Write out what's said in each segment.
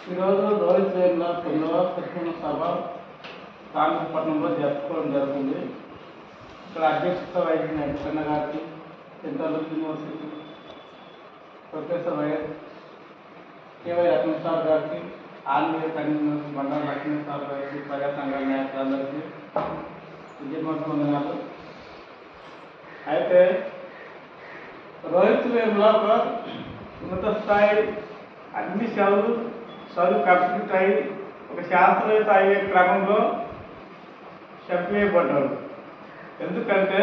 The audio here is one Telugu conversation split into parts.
ఈరోజు రోహిత్ వేముల 9వ ప్రతిమ సభ కాంగ్రెస్పట్నంలో జరుపుకోవడం జరుగుతుంది. ఇక్కడ అధ్యక్షత వహించిన ఎక్కన్న గారికి, central university professor Y S K Y Ratna sir గారికి, ఆర్మీయ కన్వీనర్ బండారు లక్ష్మీ సార్ గారికి, ప్రజా సంఘాల నాయకులందరికీ విజయవంతనాలు. అయితే రోహిత్ వేముల ఒక ఉన్నత స్థాయి అన్ని చదువు కంప్లీట్ అయ్యి ఒక శాస్త్రవేత్త అయ్యే క్రమంలో చెప్పేయబడ్డాడు. ఎందుకంటే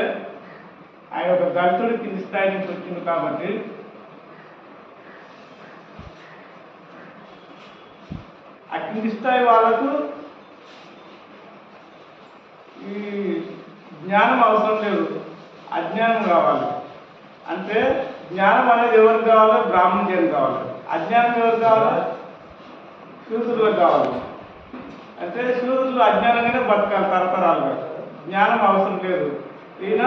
ఆయన ఒక దళితుడి కింది స్థాయి నుంచి వచ్చింది కాబట్టి ఆ కింది స్థాయి వాళ్ళకు ఈ జ్ఞానం అవసరం లేదు, అజ్ఞానం కావాలి. అంటే జ్ఞానం అనేది ఎవరికి కావాలి? బ్రాహ్మణుడికి కావాలి. అజ్ఞానం ఎవరికి కావాలి? శూద్రులకు కావాలి. అంటే శూద్రులు అజ్ఞానంగానే బతకాలి తరతరాలుగా, జ్ఞానం అవసరం లేదు. ఈయన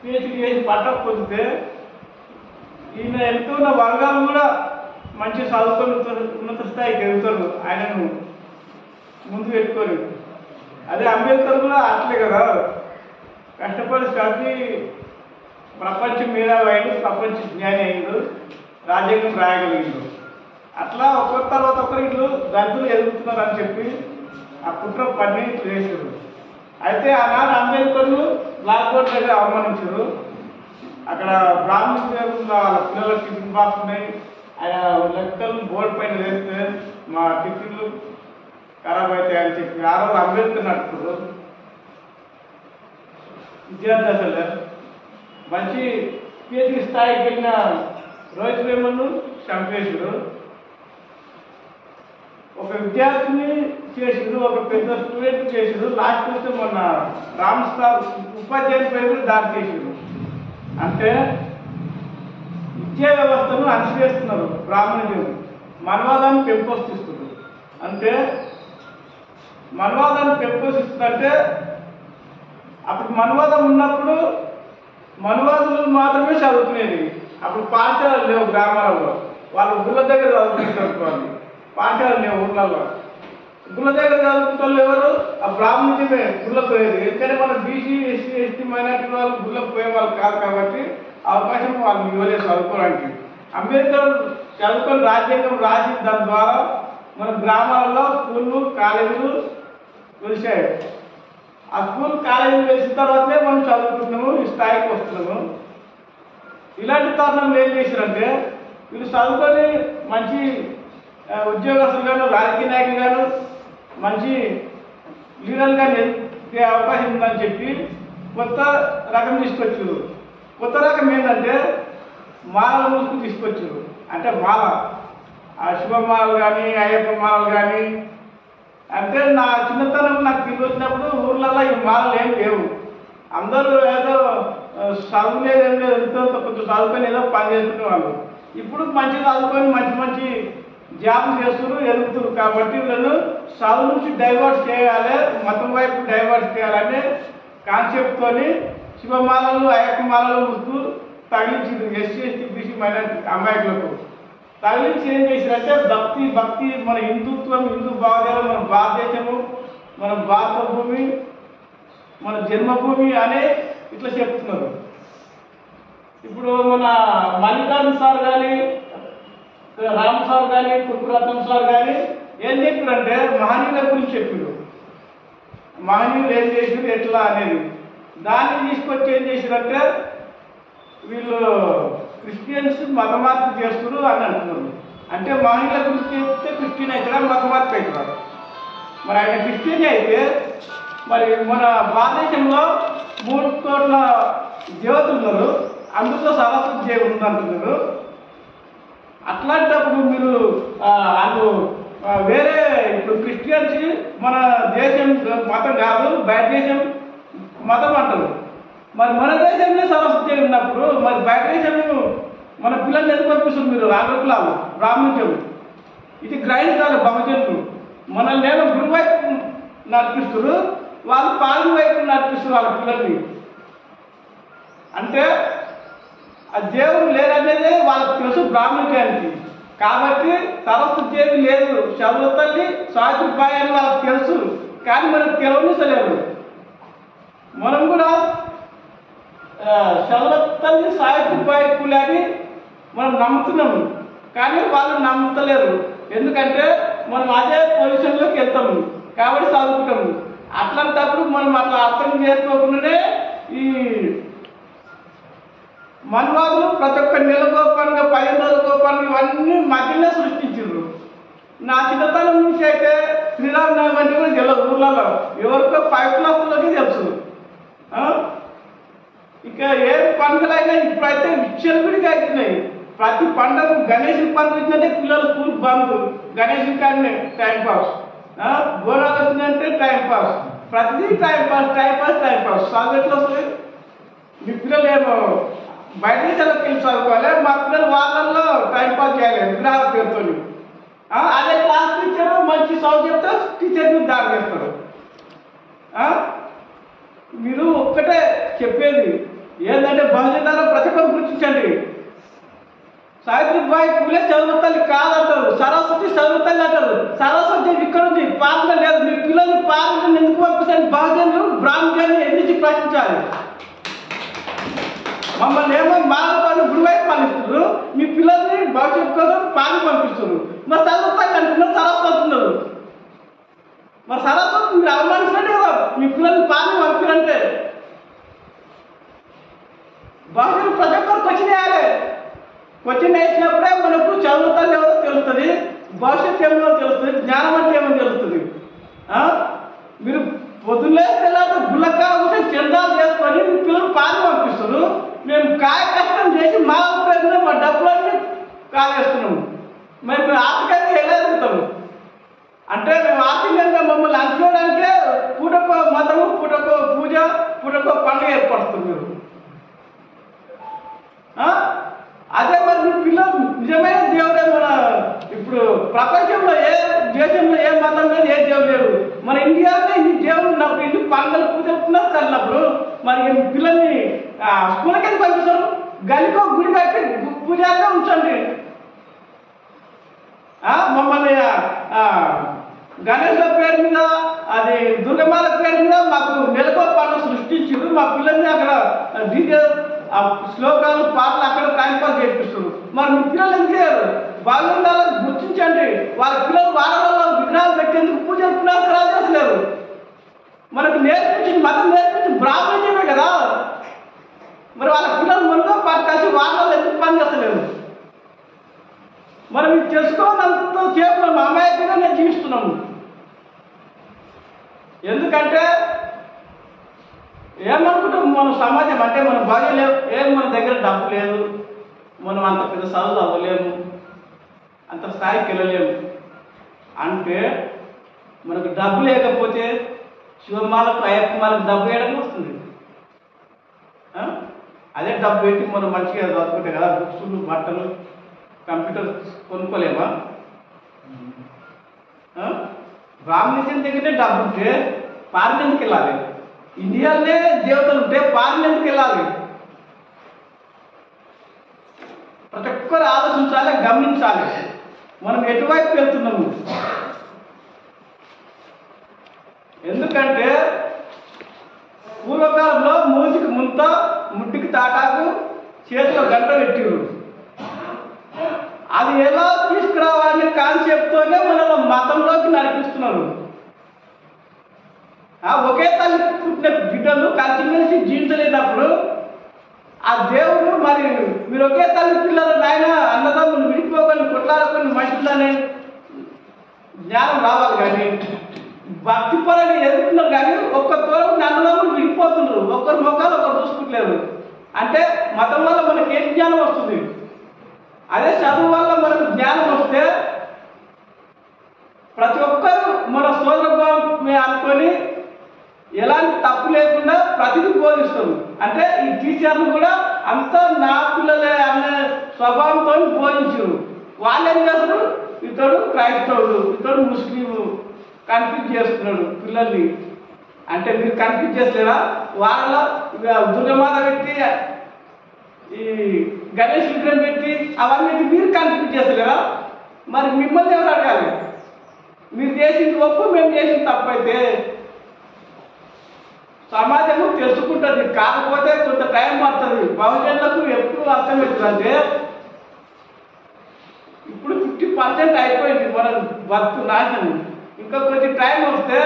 పిహెచ్డి చేసి పట్టం పొందితే ఈయన వెళ్తున్న వర్గాలు కూడా మంచి చదువుకొని ఉన్నత స్థాయికి వెళ్తారు, ఆయనను ముందు పెట్టుకొని. అదే అంబేద్కర్ కూడా అట్లే కదా, కష్టపడి చదివి ప్రపంచ మేధావి అయిండు, ప్రపంచ జ్ఞాని అయిండు, రాజ్యాంగం రాయగలిగిండు. అట్లా ఒకరి తర్వాత ఒకరు ఇట్లు దళితులు ఎదుగుతున్నారు అని చెప్పి ఆ కుట్ర పని చేశారు. అయితే ఆనాడు అంబేద్కర్ను బ్లాక్ బోర్డ్ దగ్గర అవమానించారు. అక్కడ బ్రాహ్మణులు వాళ్ళ పిల్లలకి టిఫిన్ బాక్స్ ఉన్నాయి, ఆయన లెక్కలు బోర్డు పైన వేస్తే మా టిఫిన్లు ఖరాబ్ అవుతాయని చెప్పి ఆ రోజు అంబేద్కర్ నడుపుతారు. విద్యార్థి అసలు మంచి పిహెచ్డి స్థాయికి వెళ్ళిన రోహిత్ వేములను చంపేశారు. ఒక విద్యార్థిని చేసారు, ఒక పెద్ద స్టూడెంట్ చేసారు. లాస్ట్ వస్తే మొన్న రామస్థాన్ ఉపాధ్యాయులపై కూడా దాడి చేసారు. అంటే విద్యా వ్యవస్థను అణిచివేస్తున్నారు బ్రాహ్మణులు, మనవాదాన్ని పెంపొందిస్తున్నారు. అంటే మనవాదాన్ని పెంపొందిస్తుందంటే అప్పుడు మనవాదం ఉన్నప్పుడు మనవాదులు మాత్రమే చదువుకునేది. అప్పుడు పాఠశాలలు లేవు గ్రామాలలో, వాళ్ళు గుళ్ళ దగ్గర చదువుకుంటారు. పాఠశాలలు లేవు ఊళ్ళల్లో, గుళ్ళ దగ్గర చదువుకుంటారు ఎవరు? ఆ బ్రాహ్మణులమే గుళ్ళకు పోయేది. ఎందుకంటే మన బీసీ ఎస్సీ ఎస్టీ మైనార్టీ వాళ్ళు గుళ్ళకు పోయే వాళ్ళు కాదు కాబట్టి అవకాశం వాళ్ళు ఇవ్వలేదు చదువుకోవడానికి. అంబేద్కర్ చదువుకొని రాజ్యాంగం రాసి దాని ద్వారా మన గ్రామాలలో స్కూళ్ళు కాలేజీలు వెలిసాయి. ఆ స్కూల్ కాలేజీలు వెలిసిన తర్వాతనే మనం చదువుకుంటున్నాము, ఈ స్థాయికి వస్తున్నాము. ఇలాంటి తరుణంలో ఏం చేశారంటే వీళ్ళు చదువుకొని మంచి ఉద్యోగస్తులు గాను, రాజకీయ నాయకులు గాను, మంచి లీడర్గా ఎదిగే అవకాశం ఉందని చెప్పి కొత్త రకం తీసుకొచ్చారు. కొత్త రకం ఏంటంటే మాలల ముసుగు తీసుకొచ్చారు. అంటే మాల, ఆ శివమాలలు కానీ అయ్యప్ప మాలలు కానీ. అంటే నా చిన్నతనం నాకు తిరిగి వచ్చినప్పుడు ఊర్లలో ఈ మాలలు ఏం లేవు. అందరూ ఏదో చదువు లేదు, ఏం లేదు, ఎంతో కొంచెం చదువుకొని ఏదో పని చేసుకునే వాళ్ళు. ఇప్పుడు మంచి చదువుకొని మంచి మంచి జాబ్ చేస్తున్నారు, ఎదుగుతున్నారు. కాబట్టి వీళ్ళను చదువు నుంచి డైవర్ట్ చేయాలి, మతం వైపు డైవర్ట్ చేయాలనే కాన్సెప్ట్తో శివమాలలు అయ్యప్ప మాలలు ముసుగు తగిలించింది ఎస్సీ ఎస్టీ బీసీ మైనారిటీ అమ్మాయిలకు. తగిలించి ఏం చేశారంటే భక్తి భక్తి మన హిందుత్వం, హిందూ భావజాలం, మన భారతదేశము, మన భారత భూమి, మన జన్మభూమి అని ఇట్లా చెప్తున్నారు. ఇప్పుడు మన మల్లికార్జున సార్ కానీ, రామ్ సార్ కానీ, కుక్కురత్నం సార్ కానీ ఏం చెప్పారంటే మహనీయుల గురించి చెప్పారు. మహనీయులు ఏం చేశారు ఎట్లా అనేది దాన్ని తీసుకొచ్చి ఏం చేశారంటే వీళ్ళు క్రిస్టియన్స్ మత మార్పు చేస్తున్నారు అని అంటున్నారు. అంటే మహనీయుల గురించి చెప్తే క్రిస్టియన్ అవుతారా, మత మార్పు అవుతారు. మరి ఆయన క్రిస్టియన్ అయితే మరి మన భారతదేశంలో 3 కోట్ల దేవతలు ఉన్నారు, అందులో సరస్వతి దేవి ఉందంటున్నారు. అట్లాంటప్పుడు మీరు వాళ్ళు వేరే ఇప్పుడు క్రిస్టియన్స్ మన దేశం మతం కాదు, బయట దేశం మతం అంటారు. మరి మన దేశంలో సరస్వతి దేవి ఉన్నప్పుడు మరి బయట దేశం మన పిల్లల్ని ఎందుకు పంపిస్తుంది మీరు? ఆగ్రకులాలు బ్రాహ్మణులు ఇది గ్రహించాలి. బహుజనులు మనల్ని ఏమో గురు వైపు నడిపిస్తారు, వాళ్ళు పాలు వైపు నడిపిస్తారు వాళ్ళ పిల్లల్ని. అంటే ఆ దేవుడు లేదనేదే వాళ్ళకి తెలుసు బ్రాహ్మణుడికి. కాబట్టి సరస్వతి దేవి లేదు, చదువు తల్లి సావిత్రిబాయి అని వాళ్ళకి తెలుసు, కానీ మనకు తెలియనిస్తలేదు. మనం కూడా చదువు తల్లి సావిత్రిబాయి పూలే అని మనం నమ్ముతున్నాము, కానీ వాళ్ళు నమ్ముతలేరు. ఎందుకంటే మనం అదే పొజిషన్లోకి వెళ్తాము కాబట్టి చదువుకుంటాము. అట్లాంటప్పుడు మనం అట్లా అర్థం చేసుకోకుండానే ఈ మన్వాదులు ప్రతి ఒక్క నెలకో పండుగ 15 రోజులకో పండుగ ఇవన్నీ మధ్యలో సృష్టించారు. నా చిన్నతనం నుంచి అయితే శ్రీరామనవమి అంటే కూడా తెలియదు, ఊర్లలో ఎవరికో 5 క్లాసులకి తెలుసు. ఇక ఏ పండుగలైనా ఇప్పుడైతే విచ్చలవిడిగా అవుతున్నాయి. ప్రతి పండుగ గణేష్ పండుగ వచ్చిందంటే పిల్లలు స్కూల్ బంద్, గణేష్ కానీ టైంపాస్, బోనాలు వచ్చిందంటే టైంపాస్, ప్రతిదీ టైంపాస్ టైంపాస్ టైంపాస్. చదువు ఎట్లా వస్తుంది? మీ పిల్లలు ఏమో బయట దేశాలకు వెళ్ళి చదువుకోవాలి, మా పిల్లలు వాళ్ళల్లో టైంపాస్ చేయాలి విగ్రహాల పేరుతో. అదే క్లాస్ టీచర్ మంచి చదువు చెప్తే టీచర్ని దాడి చేస్తారు. మీరు ఒక్కటే చెప్పేది ఏంటంటే భవిష్యత్తులో ప్రతి ఒక్కరు గుర్తించండి. సావిత్రిబాయి పూలే చదువు తల్లి కాదంటారు, సరస్వతి చదువు తల్లి అంటారు. సరస్వతి ఇక్కడ ఉంది, పాలన లేదు. మీ పిల్లలు పాలన ఎందుకు పంపిస్తారు? భాగ్యాలు బ్రాహ్మణ్యాన్ని ఎన్నించి ప్రశ్నించాలి. మమ్మల్ని ఏమో మానవాళ్ళు గుడివైపు పాలిస్తున్నారు, మీ పిల్లల్ని భవిష్యత్తు కోసం పాలన పంపిస్తున్నారు. మరి చదువు తల్లి అంటున్నారు, సరస్వతి అంటున్నారు. మరి సరస్వతి మీరు అవమానించండి కదా, మీ పిల్లల్ని పాలన పంపిరంటే. భవిష్యత్తు ప్రతి ఒక్కరు క్వశ్చన్ వేయాలి. క్వశ్చన్ వేసినప్పుడే మనకు చదువు తల్లి ఎవరో తెలుస్తుంది, భవిష్యత్తు ఏమో తెలుస్తుంది, జ్ఞానం అంటే ఏమో తెలుస్తుంది. మీరు పొద్దున్నే గుల్లక్క చందాలు చేసుకొని మీ పిల్లలు పాలు పంపిస్తారు. మేము కాయ కష్టం చేసి మా ఉపయోగం మా డబ్బులన్నీ కాలేస్తున్నాము. మేము ఆర్థికంగా వెళ్ళగలుగుతాము అంటే మేము ఆర్థికంగా మమ్మల్ని అంచుకోవడానికే పూటకో మతము, పూటకో పూజ, పూటకో పండుగ ఏర్పడుతుంది మీరు. అదే మరి మీ పిల్లలు నిజమైన దేవుడే. మన ఇప్పుడు ప్రపంచంలో ఏ దేశంలో ఏ మతం లేదు, ఏ దేవుడు లేడు. మన ఇండియాలో ఇన్ని దేవుడు ఉన్నప్పుడు, ఇన్ని పండుగలు పూజలు కలిగినప్పుడు మరి పిల్లల్ని స్కూల్కి వెళ్ళి పంపిస్తారు. గలికో గుడి కట్టి పూజగా ఉంచండి. మమ్మల్ని గణేష్ల పేరు మీద, అది దుర్గమాల పేరు మీద మాకు నెలకో పండుగ సృష్టించారు. మా పిల్లల్ని అక్కడ డీజే శ్లోకాలు పాటలు అక్కడ టైంపాస్ చేపిస్తారు. మరి మీ పిల్లలు ఎందుకు చేయరు? బాగుండాలని గుర్తించండి. వాళ్ళ పిల్లలు వాడవాళ్ళ విగ్రహాలు పెట్టేందుకు పూజ పునస్కారాలు చేసలేరు. మనకు నేర్పించింది మతం నేర్పించింది బ్రాహ్మణ్యమే కదా. మరి వాళ్ళ పిల్లలు మనతో పాటు కలిసి వాడవాళ్ళు ఎందుకు పని చేస్తలేరు? మనం ఇది తెలుసుకోవాలంత సేపు మనం అమాయకంగా జీవిస్తున్నాము. ఎందుకంటే ఏమనుకుంటాం, మన సమాజం అంటే మన భార్య లేవు, మన దగ్గర డబ్బు లేదు, మనం అంత పెద్ద చదువులు అవ్వలేము, అంత స్థాయికి వెళ్ళలేము అంటే మనకు డబ్బు లేకపోతే శివమాలకు అయ్యప్పమాలకు డబ్బు వేయడం వస్తుంది. అదే డబ్బు పెట్టి మనం మంచిగా చదువుకుంటే కదా బుక్స్లు, బట్టలు, కంప్యూటర్ కొనుక్కోలేమా? బ్రాహ్మణేశ్వరం దగ్గరే డబ్బు ఉంటే పార్లమెంట్కి వెళ్ళాలి. ఇండియాలోనే దేవతలు ఉంటే పార్లమెంట్కి వెళ్ళాలి. ప్రతి ఒక్కరు ఆలోచించాలి, గమనించాలి మనం ఎటువైపు వెళ్తున్నాము. ఎందుకంటే పూర్వకాలంలో మూతికి ముంత, ముట్టికి తాటాకు, చేతిలో గంట పెట్టిరు. అది ఎలా తీసుకురావాలనే కాన్సెప్ట్తోనే మనలో మతంలోకి నడిపిస్తున్నారు. ఒకే తల్లి పుట్టిన బిడ్డలు కలిసిమెలిసి జీవించలేనప్పుడు ఆ దేవుడు మరి మీరు ఒకే తల్లి పిల్లలు నాయన అన్నదమ్ములు విడిపోకొని కొట్లాడుకొని మనుషులని జ్ఞానం రావాలి. కానీ భక్తిపరంగా ఎదుగుతున్నారు, కానీ ఒక్క తోడు అన్నదమ్ములు విడిపోతున్నారు, ఒక్కరు మొక్కలు ఒకరు చూసుకుంటలేరు. అంటే మతం వల్ల మనకి ఏం జ్ఞానం వస్తుంది? అదే చదువు వల్ల మనకు జ్ఞానం వస్తే ప్రతి ఒక్కరు మన సోదరభావం అనుకొని ఎలాంటి తప్పు లేకుండా ప్రతిదీ బోధిస్తారు. అంటే ఈ టీచర్లు కూడా అంతా నా పిల్లలే అనే స్వభావంతో బోధించరు. వాళ్ళు ఏం చేస్తారు, ఇతడు క్రైస్తవుడు, ఇతడు ముస్లిము కన్ఫ్యూజ్ చేస్తున్నాడు పిల్లల్ని. అంటే మీరు కన్ఫ్యూజ్ చేస్తలేరా? వాళ్ళ దుర్గమాత పెట్టి, ఈ గణేష్ విగ్రహం పెట్టి అవన్నీ మీరు కన్ఫ్యూజ్ చేస్తలేరా? మరి మిమ్మల్ని ఎవరు అడగాలి? మీరు చేసింది ఒప్పు, మేము చేసిన తప్పైతే సమాజము తెలుసుకుంటుంది. కాకపోతే కొంత టైం పడుతుంది. బహుజనులకు ఎప్పుడు అర్థమవుతుందంటే ఇప్పుడు 50% అయిపోయింది మన వర్క్ నాశనం. ఇంకా కొంచెం టైం వస్తే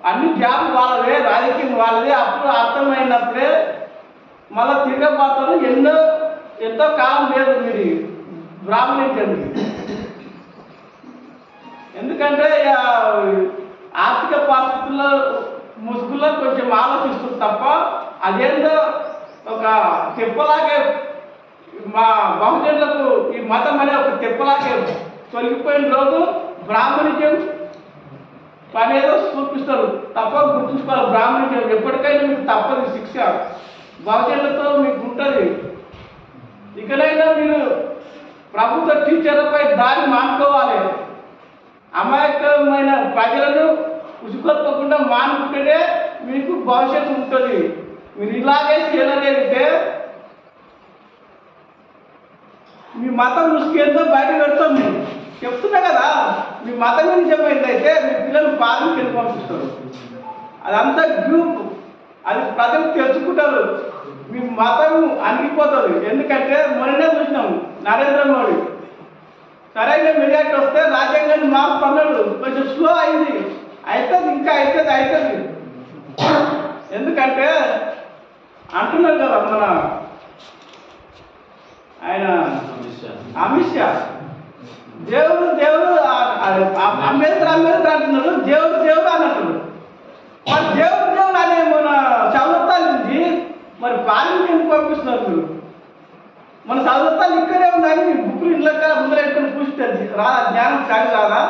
అన్ని జాబ్ వాళ్ళవే, రాజకీయం వాళ్ళదే. అప్పుడు అర్థమైనప్పుడే మళ్ళీ తిరగబడతారు. ఎంతో కాలం లేదు మీరు బ్రాహ్మణించండి. ఎందుకంటే ఆర్థిక పరిస్థితుల్లో ముసుగులో కొంచెం ఆలోచిస్తుంది తప్ప అదేందో ఒక తెప్పలాగే మా బహుజనులకు ఈ మతం అనే ఒక తెప్పలాగే తొలగిపోయిన రోజు బ్రాహ్మణిజం పనేదో చూపిస్తారు తప్ప గుర్తుంచుకోవాలి. బ్రాహ్మణిజం ఎప్పటికైనా మీకు తప్పదు శిక్ష. బహుజనులతో మీకు ఉంటుంది. ఇకనైనా మీరు ప్రభుత్వ టీచర్లపై దాడి మానుకోవాలి. అమాయకమైన ప్రజలను ఉసుకొల్పకుండా మానుకుంటేనే మీకు భవిష్యత్తు ఉంటుంది. మీరు ఇలాగే చేయలేదంటే మీ మతం ముసుకేందో బయట పెడతాం. మీరు చెప్తున్నా కదా, మీ మతం గురించి ఏమైందైతే మీ పిల్లలు బాగా వెళ్ళి పంపిస్తారు. అదంతా గ్రూప్, అది ప్రజలు తెలుసుకుంటారు. మీ మతం అణిగిపోతుంది. ఎందుకంటే మొన్ననే చూసినాము నరేంద్ర మోడీ సరైన మెజార్టీ వస్తే రాజ్యాంగాన్ని మార్పుతున్నాడు. కొంచెం స్లో అయింది, అవుతుంది, ఇంకా అవుతుంది. ఎందుకంటే అంటున్నారు కదా మన ఆయన అమిత్ షా దేవుడు అంబేద్కర్ అంటున్నాడు, దేవుడు అన్నట్టు. మరి దేవుడు అనే మన చదువుతాల నుంచి మరి పార్లమెంట్ ఎందుకు పంపిస్తున్నారు మీరు? మన చదువుతాలు ఇక్కడే ఉందని మీ బుక్కులు ఇళ్ళ ముందర ఎట్టుకుని పూస్తుంది రా, జ్ఞానం సాగి రాదా?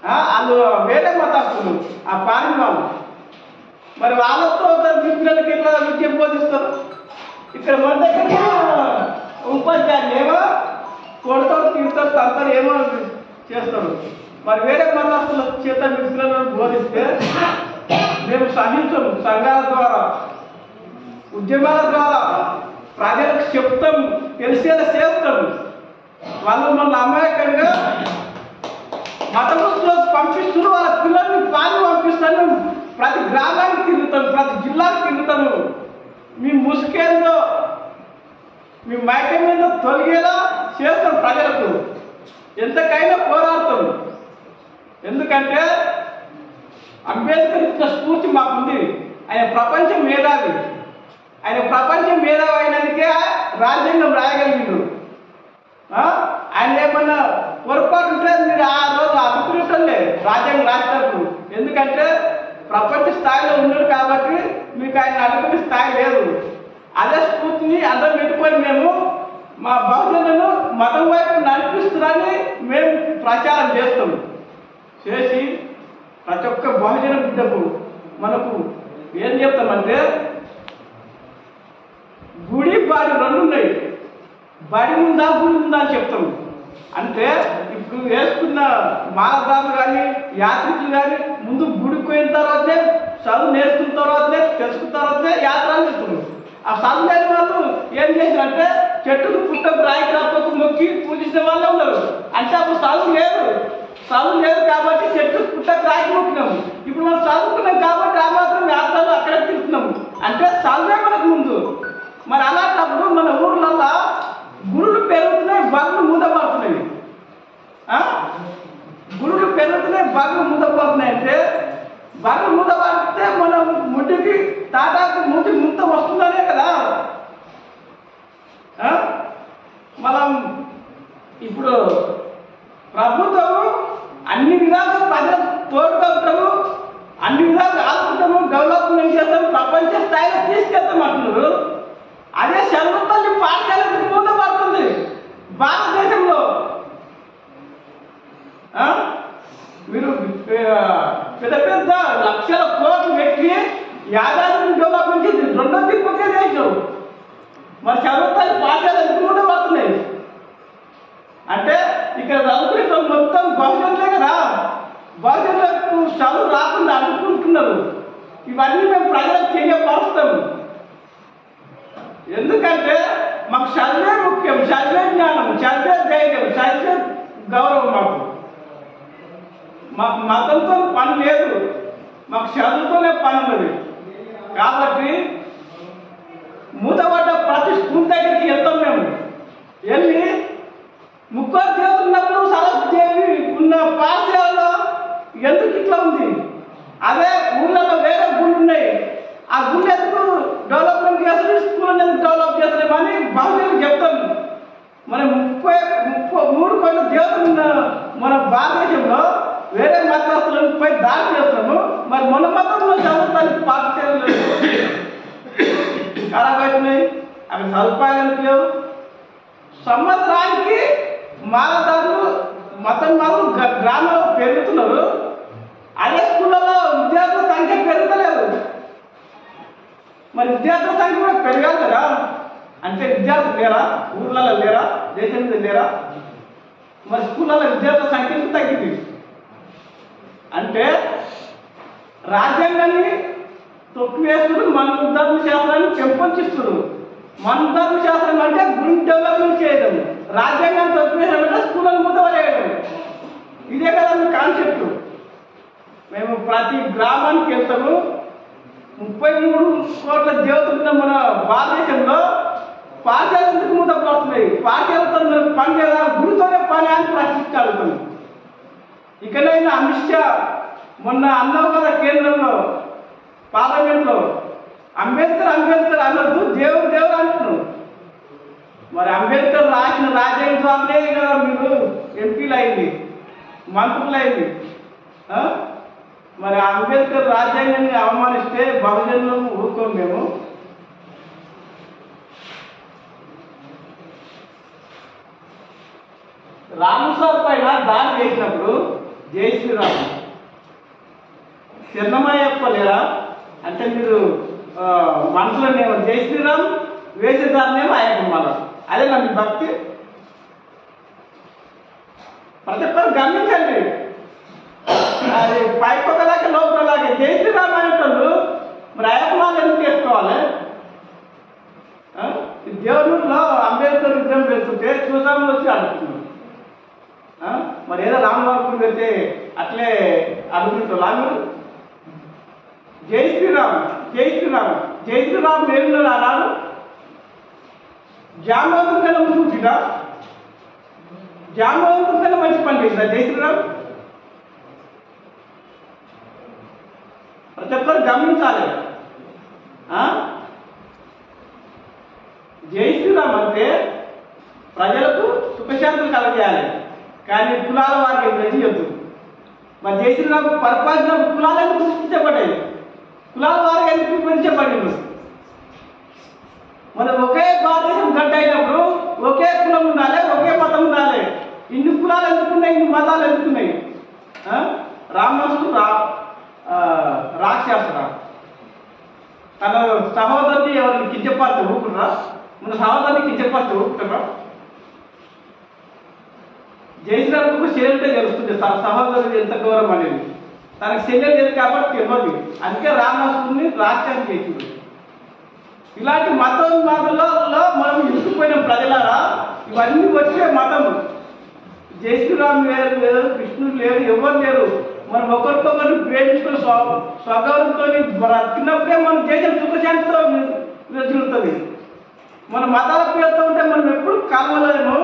వాళ్ళు వేరే మతస్థులు ఆ పార్లమెంట్ వాళ్ళు. మరి వాళ్ళతో మీ పిల్లలకి ఎట్లా విద్య బోధిస్తారు? ఇక్కడ మన దగ్గర ఉపాధ్యాయులు ఏమో కొడతారు, తీరుతారు, తంతారు, ఏమో చేస్తారు. మరి వేరే మతస్థుల చేత మీ పిల్లలను బోధిస్తే మేము సహించము. సంఘాల ద్వారా, ఉద్యమాల ద్వారా ప్రజలకు చెప్తాం, తెలిసేలా చేస్తాం. వాళ్ళు మన అమాయకంగా మతములో పంపిస్తున్నారు. వాళ్ళ పిల్లల్ని పాలు పంపిస్తాను. ప్రతి గ్రామానికి తిరుగుతాను, ప్రతి జిల్లాకు తిరుగుతాను. మీ ముసుకేందో, మీ మైకం ఏందో తొలగేలా చేస్తాం. ప్రజలకు ఎంతకైనా పోరాడతాం. ఎందుకంటే అంబేద్కర్ ఇచ్చిన స్ఫూర్తి మాకుంది. ఆయన ప్రపంచ మేధావి. ఆయన ప్రపంచ మేధావి అయినందుకే రాజ్యాంగం రాయగలిగిండు. ఆయన ఏమన్నా పొరపాటు ఉంటే మీరు ఆ రోజు అభిప్రాయంలే రాజ్యాంగం రాసినప్పుడు. ఎందుకంటే ప్రపంచ స్థాయిలో ఉన్నాడు కాబట్టి మీకు ఆయన అనుకునే స్థాయి లేదు. అదే స్ఫూర్తిని అర్థం పెట్టుకొని మేము మా బహుజనులను మతం వైపు నడిపిస్తున్నారని మేము ప్రచారం చేస్తాం. చేసి ప్రతి ఒక్క బహుజన బిడ్డకు మనకు ఏం చెప్తామంటే గుడి బాడి రెండు ఉన్నాయి. బడి ఉందా గుడి ఉందా అని చెప్తాం. అంటే ఇప్పుడు వేసుకున్న మాలదారులు కానీ యాత్రికులు కానీ ముందు గుడికి పోయిన తర్వాతనే, చదువు నేర్చుకున్న తర్వాతనే, తెలుసుకున్న తర్వాతనే యాత్రలు వెళ్తున్నారు. ఆ చదువు లేని వాళ్ళు ఏం చేశారంటే చెట్టుకు పుట్టకు రాయికి రప్పకు మొక్కి పూజించిన వాళ్ళే ఉన్నారు. అంటే అప్పుడు చదువు లేదు కాబట్టి చెట్టుకు పుట్టకు రాయికి మొక్కినాము. ఇప్పుడు మనం చదువుకున్నాం కాబట్టి ఆ మాత్రం యాత్రలు అక్కడ తిరుగుతున్నాము. అంటే చదువే మనకు ముందు. మరి అలాంటప్పుడు మన ఊర్లల్లో గురులు పెరుగుతున్నాయి, బళ్ళు మూతపడుతున్నాయి. గురులు పెరుగుతున్నాయి, బళ్ళు మూతపడుతున్నాయి. అంటే బళ్ళు మూతపడితే మన ముడ్డికి తాటాకు ముంత వస్తుందనే కదా. మనం ఇప్పుడు ప్రభుత్వము అన్ని విధాలుగా ప్రజలకు తోడుకుంటాము, అన్ని విధాలుగా ఆదుకుంటాము, డెవలప్మెంట్ చేస్తాము, ప్రపంచ స్థాయిలో తీసుకెళ్తామంటున్నారు. అదే చదువుతల్లి పాఠశాలకు మూతపడుతుంది భారతదేశంలో. మీరు పెద్ద పెద్ద లక్షల కోట్లు పెట్టి యాదాద్రి డెవలప్మెంట్ చేసి రెండో తిరుపతి చేసావు. మరి చదువుతల్లి పాఠశాల ఎందుకు మూతపడుతున్నాయి అంటే ఇక్కడ చదువుకునే మొత్తం బహుజనులే కదా. బహుజనులకు చదువు రాకుండా అనుకుంటున్నారు. ఇవన్నీ మేము ప్రజలకు తెలియపరుస్తాము. ఎందుకంటే మాకు చదివే ముఖ్యం, చదివే జ్ఞానం, చదివే ధైర్యం, చదివే మాకు మతంతో పని లేదు, మాకు చదువుతోనే పని ఉన్నది. కాబట్టి మూతపడ్డ ప్రతి స్కూల్ దగ్గరికి వెళ్తాం మేము. వెళ్ళి ముక్కోరు దేవతలు ఉన్నప్పుడు సరస్వతి ఉన్న పాఠశాలలో ఎందుకు ఇట్లా ఉంది, అదే ఊళ్ళలో వేరే గుళ్ళు ఉన్నాయి, ఆ గుళ్ళు ఎందుకు డెవలప్మెంట్ చేస్తారు, స్కూల్ ఎందుకు డెవలప్ చేస్తారు అని బహుజనులు చెప్తాను. మన 33 కోట్ల దేవతలు ఉన్న మన భారతదేశంలో వేరే మతస్థులను పోయి దాడి చేస్తాము. మరి మన మతంలో చదువుతానికి పాఠశాలలు ఖరాబ్ అవుతున్నాయి, అక్కడ సదుపాయాలు లేవు. సంవత్సరానికి మాలదారులు మతం గ్రామంలో పెరుగుతున్నారు, అదే స్కూళ్ళలో విద్యార్థుల సంఖ్య పెరగలేదు. మరి విద్యార్థుల సంఖ్య కూడా పెరగాలి కదా, అంటే విద్యార్థులు లేరా, ఊర్లలో లేరా, దేశం మీద లేరా? మరి స్కూళ్ళలో విద్యార్థుల సంఖ్య తగ్గింది. అంటే రాజ్యాంగాన్ని తొక్కివేస్తుడు, మన ధర్మ శాస్త్రాన్ని పెంపొందిస్తుడు. మన ధర్మ శాస్త్రం అంటే గురించి డెవలప్మెంట్ చేయడం, రాజ్యాంగాన్ని తొక్కివేయడం, స్కూళ్ళను మూతపడేయడం. ఇదే కదా మీ కాన్సెప్ట్. మేము ప్రతి గ్రామానికి వెళ్తాము. 33 కోట్ల దేవతలున్న మన భారతదేశంలో పాఠశాల ఎందుకు మూతపడుతున్నాయి? పాఠశాలతో పని లేదా, గుడితోనే పని అని ప్రశ్నించగలుగుతుంది. ఇకనైనా అమిత్ షా మొన్న అన్నావు కదా కేంద్రంలో పార్లమెంట్లో, అంబేద్కర్ అనొద్దు, దేవుడు అంటున్నావు. మరి అంబేద్కర్ రాసిన రాజ్యాంగ ద్వారానే కదా మీరు ఎంపీలు అయింది, మంత్రులు అయింది. మరి అంబేద్కర్ రాజ్యాంగాన్ని అవమానిస్తే బహుజనులను ఊరుకోం మేము. రామసార్ పైన దాడి చేసినప్పుడు జై శ్రీరామ్ చిన్నమయ్యప్ప లేరా అంటే మీరు మనసులోనేమో జై శ్రీరామ్, వేసేదాన్నేమో అయ్యప్ప. మళ్ళా అదే నా మీ భక్తి. ప్రతి ఒక్కరు గమనించండి, అది పైపొకలాగే లోపలలాగే జై శ్రీరామ్ అనేటోళ్ళు మరి అయ్యప్ప వాళ్ళు ఎందుకు చేసుకోవాలి? దేవుడిలో అంబేద్కర్ విగ్రహం పెడుతుంటే చూసాము వచ్చి అడుగుతున్నారు. మరి ఏదో రామబాబు పెడితే అట్లే అడుగుతుంటారు మీరు. జై శ్రీరామ్, జై శ్రీరామ్, జై శ్రీరామ్ ఏమి అన్నాడు? జామవంతుల కన్నా ముందు పుట్టిడా, జామవంతుల కన్నా మంచి పని చేసినా జై శ్రీరామ్? ప్రతి ఒక్కరు గమనించాలి. జై శ్రీరామ్ అంటే ప్రజలకు సుఖశాంతులు కలగజేయాలి, కానీ కులాల వారికి గురించి చెప్తుంది. మరి జై శ్రీరామ్ పరిపాలించిన కులాలు ఎందుకు సృష్టించబడ్డాయి, కులాల వారికి ఎందుకు విభజించబడింది? మన ఒకే భారతదేశం గడ్డ అయినప్పుడు ఒకే కులం ఉండాలి, ఒకే మతం ఉండాలి. ఇన్ని కులాలు ఎందుకున్నాయి, ఇన్ని మతాలు ఎందుకున్నాయి? రామసుడు రాక్షసురా, తన సహోదరుని ఎవరిని కించపరిస్తే ఊరుకుంటారా? మన సహోదరుని కించపరిస్తే ఊరుకుంటారా? జై శ్రీరామ్కు శరీరంటే తెలుస్తుంది తన సహోదరుడు ఎంత గౌరవం అనేది. తనకు శరీరం లేదు కాబట్టి తెలియదు, అందుకే రామసుడిని రాక్షసం చేసింది. ఇలాంటి మతోన్మాదులలో మనం ఇరుక్కుపోయిన ప్రజలారా, ఇవన్నీ వచ్చే మతం. జై శ్రీరామ్ లేరు, కృష్ణుడు లేరు, ఎవరు లేరు. మనం ఒకరికొకరు ప్రేమించుకుని స్వగౌరవంతో తిన్నప్పుడే మన దేశం సుఖశాంతితో విరచిల్లుతుంది. మన మతాల పేరుతో ఉంటే మనం ఎప్పుడు కలవలేము,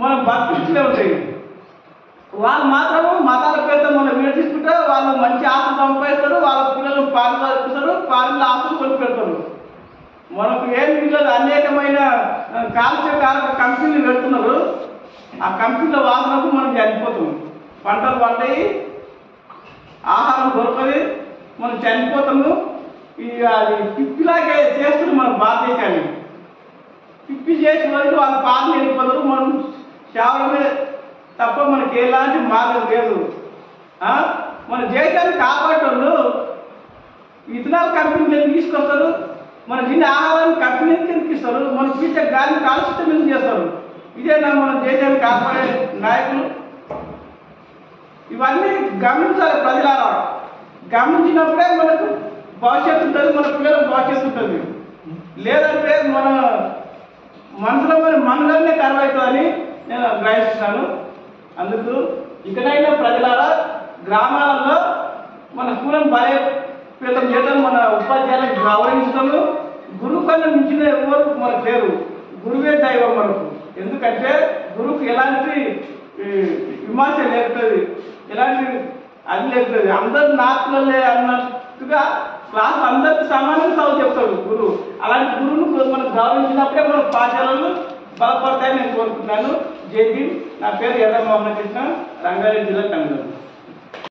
మన భక్తులే ఉంటాయి. వాళ్ళు మాత్రము మతాల పేరుతో మనం విరచిస్తుంటే వాళ్ళు మంచి ఆశలు సంపాదిస్తారు, వాళ్ళ పిల్లలు పాలన చదివిస్తారు, పాలనలో ఆశలు కొని పెడతారు. మనకు ఏం పిల్లలు అనేకమైన కాలుష్యకారక కంపెనీలు పెడుతున్నారు. ఆ కంపెనీల వాసనకు మనం చనిపోతాం. పంటలు పండాయి, ఆహారం దొరకదు, మనం చనిపోతాము. అది పిప్పిలాగే చేస్తున్నారు మన భారతదేశాన్ని. పిప్పి చేసిన వరకు వాళ్ళ పాలన వెళ్ళిపోతారు, మనం సేవలమే తప్ప మనకి ఎలాంటి మార్గం లేదు. మన దేశాన్ని కాపాడేటోళ్ళు ఇథనాల్ కంపెనీలు తీసుకొస్తారు, మన తినే ఆహారాన్ని కంపెనీలు తినిపిస్తారు, మన పీచే గాలిని కాలుష్యం చేస్తారు. ఇదేనా మన దేశాన్ని కాపాడే నాయకులు? ఇవన్నీ గమనించాలి ప్రజలారా. గమనించినప్పుడే మనకు భవిష్యత్తు ఉంటుంది, మన పిల్లలకు భవిష్యత్తు ఉంటుంది. లేదంటే మన మనసులో మన మనలోనే కరువు అవుతుందని నేను గ్రహిస్తున్నాను. అందుకు ఇకనైనా ప్రజలారా గ్రామాలలో మన స్కూళ్ళను బలోపేతం చేయడం, మన ఉపాధ్యాయులకు గౌరవించడము. గురువు కన్నా మించిన ఎవరు మనకు లేరు. గురువే దైవం మనకు. ఎందుకంటే గురువుకు ఎలాంటి విమర్శ లేపుతుంది, ఎలాంటి అది లేపుతుంది. అందరు నాకులే అన్నట్టుగా క్లాస్ అందరికి సమానంగా చదువు చెప్తాడు గురువు. అలాంటి గురువును మనం గౌరవించినప్పుడే మన పాఠశాలలు బలపడతాయని నేను కోరుకుంటున్నాను. జై భీమ్. నా పేరు ఎర్ర మోహన కృష్ణ, రంగారెడ్డి జిల్లా కన్వీనర్.